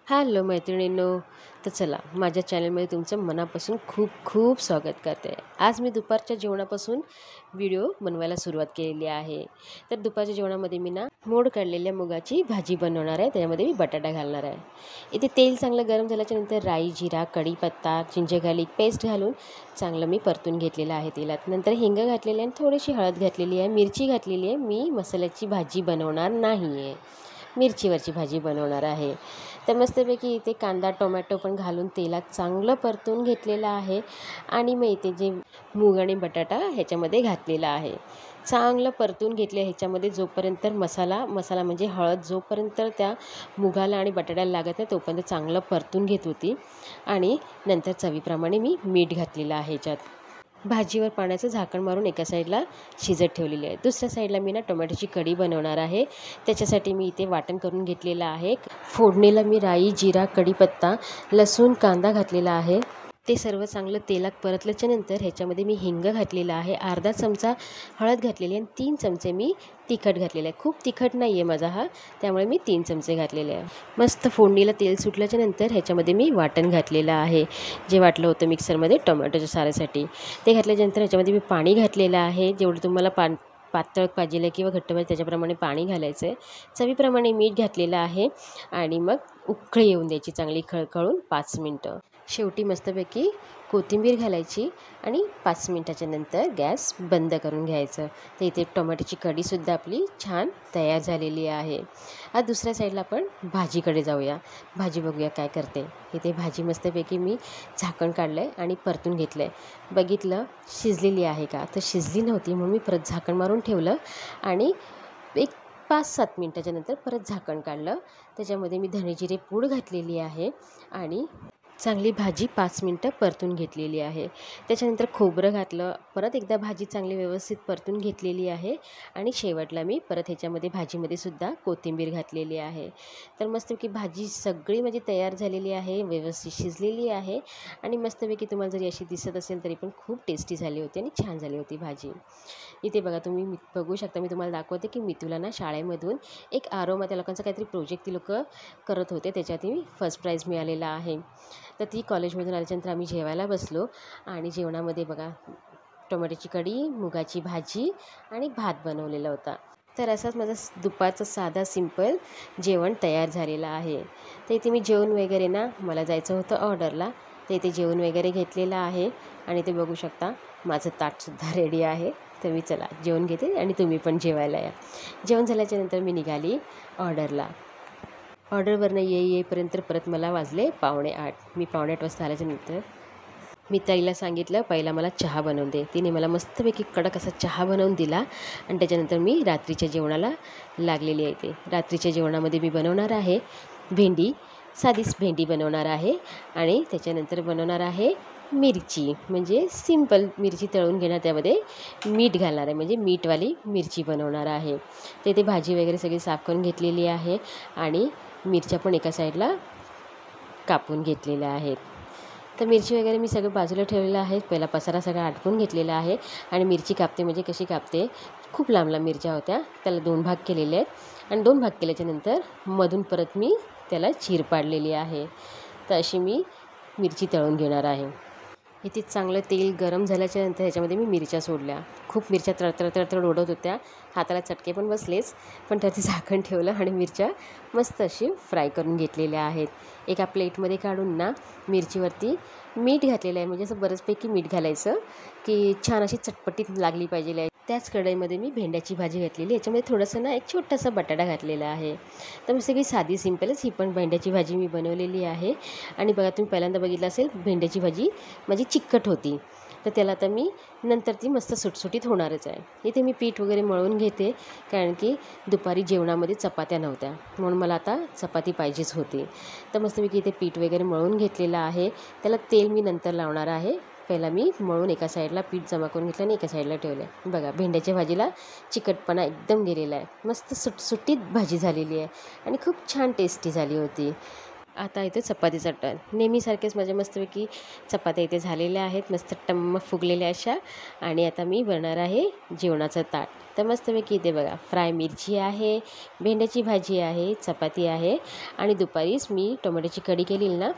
Hello मैत्रिणींनो. तर चला माझ्या चॅनलमध्ये तुमचं मनापासून खूप खूप स्वागत करते. आज मी दुपारच्या जेवणापासून व्हिडिओ बनवायला सुरुवात केलेली आहे. तर दुपारच्या जेवणामध्ये मी मोड काढलेल्या मुगाची भाजी बनवणार आहे. त्यामध्ये मी बटाटा घालणार आहे. इथे तेल चांगलं गरम झाल्याच्यानंतर राई, जिरा, कढीपत्ता, जिंजर गार्लिक पेस्ट घालून चांगलं मी परतून घेतलेलं आहे तेलात. नंतर हिंग घातलेली आहे आणि थोडीशी हळद घातलेली आहे, मिरची घातलेली आहे. मी मसाल्याची भाजी बनवणार नाही आहे, मिरचीवरची भाजी बनवणार आहे. तर मस्तपैकी इथे कांदा टोमॅटो पण घालून तेलात चांगलं परतून घेतलेलं आहे. आणि मग इथे जे मूग आणि बटाटा ह्याच्यामध्ये घातलेला आहे, चांगलं परतून घेतले. ह्याच्यामध्ये जोपर्यंत मसाला म्हणजे हळद जोपर्यंत त्या मुगाला आणि बटाट्याला लागत नाही तोपर्यंत चांगलं परतून घेत होती. आणि नंतर चवीप्रमाणे मी मीठ घातलेलं आहे. ह्याच्यात भाजीवर पाण्याचं झाकण मारून एका साईडला शिजत ठेवलेली आहे. दुसऱ्या साईडला मी टोमॅटोची कढी बनवणार आहे. त्याच्यासाठी मी इथे वाटण करून घेतलेलं आहे. फोडणीला मी राई, जिरा, कढीपत्ता, लसूण, कांदा घातलेला आहे. ते सर्व चांगलं तेलात परतल्याच्यानंतर ह्याच्यामध्ये मी हिंग घातलेला आहे, अर्धा चमचा हळद घातलेली आणि 3 चमचे मी तिखट घातलेलं आहे. खूप तिखट नाही आहे माझा हा, त्यामुळे मी 3 चमचे घातलेले आहे. मस्त फोडणीला तेल सुटल्याच्यानंतर ह्याच्यामध्ये मी वाटण घातलेलं आहे, जे वाटलं होतं मिक्सरमध्ये टोमॅटोच्या सारासाठी. ते घातल्याच्यानंतर ह्याच्यामध्ये मी पाणी घातलेलं आहे. जेवढं तुम्हाला पातळ पाहिजे किंवा घट्ट पाहिजे त्याच्याप्रमाणे पाणी घालायचं आहे. चवीप्रमाणे मीठ घातलेलं आहे आणि मग उकळी येऊन द्यायची चांगली खळखळून 5 मिनटं. शेवटी मस्तपैकी कोथिंबीर घालायची आणि 5 मिनटाच्या नंतर गॅस बंद करून घ्यायचं. तर इथे टोमॅटोची कढीसुद्धा आपली छान तयार झालेली आहे. आता दुसऱ्या साईडला आपण भाजीकडे जाऊया. भाजी बघूया काय करते. इथे भाजी मस्तपैकी मी झाकण काढलं आहे आणि परतून घेतलं आहे. बघितलं शिजलेली आहे का, तर शिजली नव्हती म्हणून मी परत झाकण मारून ठेवलं आणि एक 5-7 मिनटाच्या नंतर परत झाकण काढलं. त्याच्यामध्ये मी धणे-जिरे पूड घातलेली आहे आणि चांगली भाजी 5 मिनटं परतून घेतलेली आहे. त्याच्यानंतर खोबरं घातलं, परत एकदा भाजी चांगली व्यवस्थित परतून घेतलेली आहे आणि शेवटला मी परत ह्याच्यामध्ये भाजीमध्ये सुद्धा कोथिंबीर घातलेली आहे. तर मस्तपैकी भाजी सगळी माझी तयार झालेली आहे, व्यवस्थित शिजलेली आहे आणि मस्तपैकी तुम्हाला जरी अशी दिसत असेल तरी पण खूप टेस्टी झाली होती आणि छान झाली होती भाजी. इथे बघा तुम्ही बघू शकता, मी तुम्हाला दाखवते की मितूला शाळेमधून एक आरोमा त्या लोकांचा काहीतरी प्रोजेक्ट ती लोकं करत होते, त्याच्यात मी फर्स्ट प्राईज मिळालेला आहे. तर ती कॉलेजमधून आल्याच्यानंतर आम्ही जेवायला बसलो आणि जेवणामध्ये बघा टोमॅटोची कढी, मुगाची भाजी आणि भात बनवलेला होता. तर असाच माझा दुपारचं साधा सिंपल जेवण तयार झालेलं आहे. तर इथे मी जेवण वगैरे मला जायचं होतं ऑर्डरला, तर इथे जेवण वगैरे घेतलेलं आहे आणि ते बघू शकता माझं ताटसुद्धा रेडी आहे. तर मी चला जेवण घेते आणि तुम्ही पण जेवायला या. जेवण झाल्याच्यानंतर मी निघाली ऑर्डरला. ऑर्डरवरनं येईपर्यंत परत मला वाजले 7:45. मी 7:45 वाजता आल्याच्यानंतर मी ताईला सांगितलं पहिला मला चहा बनवून दे. तिने मला मस्तपैकी कडक असा चहा बनवून दिला आणि त्याच्यानंतर मी रात्रीच्या जेवणाला लागलेली आहे. ते रात्रीच्या जेवणामध्ये मी बनवणार आहे भेंडी, साधीच भेंडी बनवणार आहे आणि त्याच्यानंतर बनवणार आहे मिरची, म्हणजे सिंपल मिरची तळून घेणार, त्यामध्ये मीठ घालणार आहे, म्हणजे मीठवाली मिरची बनवणार आहे. ते भाजी वगैरे सगळी साफ करून घेतलेली आहे आणि मिरच्या पण एका साईडला कापून घेतलेल्या आहेत. तर मिरची वगैरे मी सगळं बाजूला ठेवलेलं आहे. पहिला पसारा सगळा आटपून घेतलेला आहे आणि मिरची कापते म्हणजे कशी कापते, खूप लांब लांब मिरच्या होत्या, त्याला 2 भाग केलेले आहेत आणि 2 भाग केल्याच्यानंतर मधून परत मी त्याला चीर पाडलेली आहे. तर अशी मी मिरची तळून घेणार आहे. इथे चांगलं तेल गरम झाल्याच्यानंतर ह्याच्यामध्ये मी मिरच्या सोडल्या. खूप मिरच्या तळतळ ओढत होत्या, हाताला चटके पण बसलेच, पण त्याचे झाकण ठेवलं आणि मिरच्या मस्त अशी फ्राय करून घेतलेल्या आहेत. एका प्लेटमध्ये काढून मिरचीवरती मीठ घातलेलं आहे, म्हणजे असं बरंचपैकी मीठ घालायचं की छान अशी चटपटीत लागली पाहिजे. त्याच कढईमध्ये मी भेंड्याची भाजी घातलेली, याच्यामध्ये थोडंसं एक छोटासा बटाटा घातलेला आहे. तर मी सगळी साधी सिंपलच ही पण भेंड्याची भाजी मी बनवलेली आहे. आणि बघा तुम्ही पहिल्यांदा बघितलं असेल भेंड्याची भाजी माझी चिकट होती, तर त्याला आता मी नंतर ती मस्त सुटसुटीत होणारच आहे. इथे मी पीठ वगैरे मळून घेते, कारण की दुपारी जेवणामध्ये चपात्या नव्हत्या म्हणून मला आता चपाती पाहिजेच होती. तर मस्तपैकी इथे पीठ वगैरे मळून घेतलेलं आहे. त्याला तेल मी नंतर लावणार आहे. पहिला मी मळून एका साईडला पीठ जमा करून घेतलं आणि एका साईडला ठेवलं आहे. बघा भेंड्याच्या भाजीला चिकटपणा एकदम गेलेला आहे, मस्त सुटसुटीत भाजी झालेली आहे आणि खूप छान टेस्टी झाली होती. आता इथे चपातीचा टर्न. नेहमीसारखेच माझ्या मस्तपैकी चपात्या इथे झालेल्या आहेत, मस्त टम्म फुगलेल्या अशा. आणि आता मी बनवणार आहे जेवणाचं ताट. तर मस्तपैकी इथे बघा, फ्राय मिरची आहे, भेंड्याची भाजी आहे, चपाती आहे आणि दुपारीच मी टोमॅटोची कढी केलेली ना,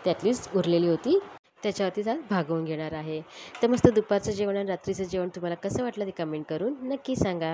त्यातलीच उरलेली होती, त्याच्यावरती आज भागवून घेणार आहे. तर मस्त दुपारचं जेवण आणि रात्रीचं जेवण तुम्हाला कसं वाटलं ते कमेंट करून नक्की सांगा.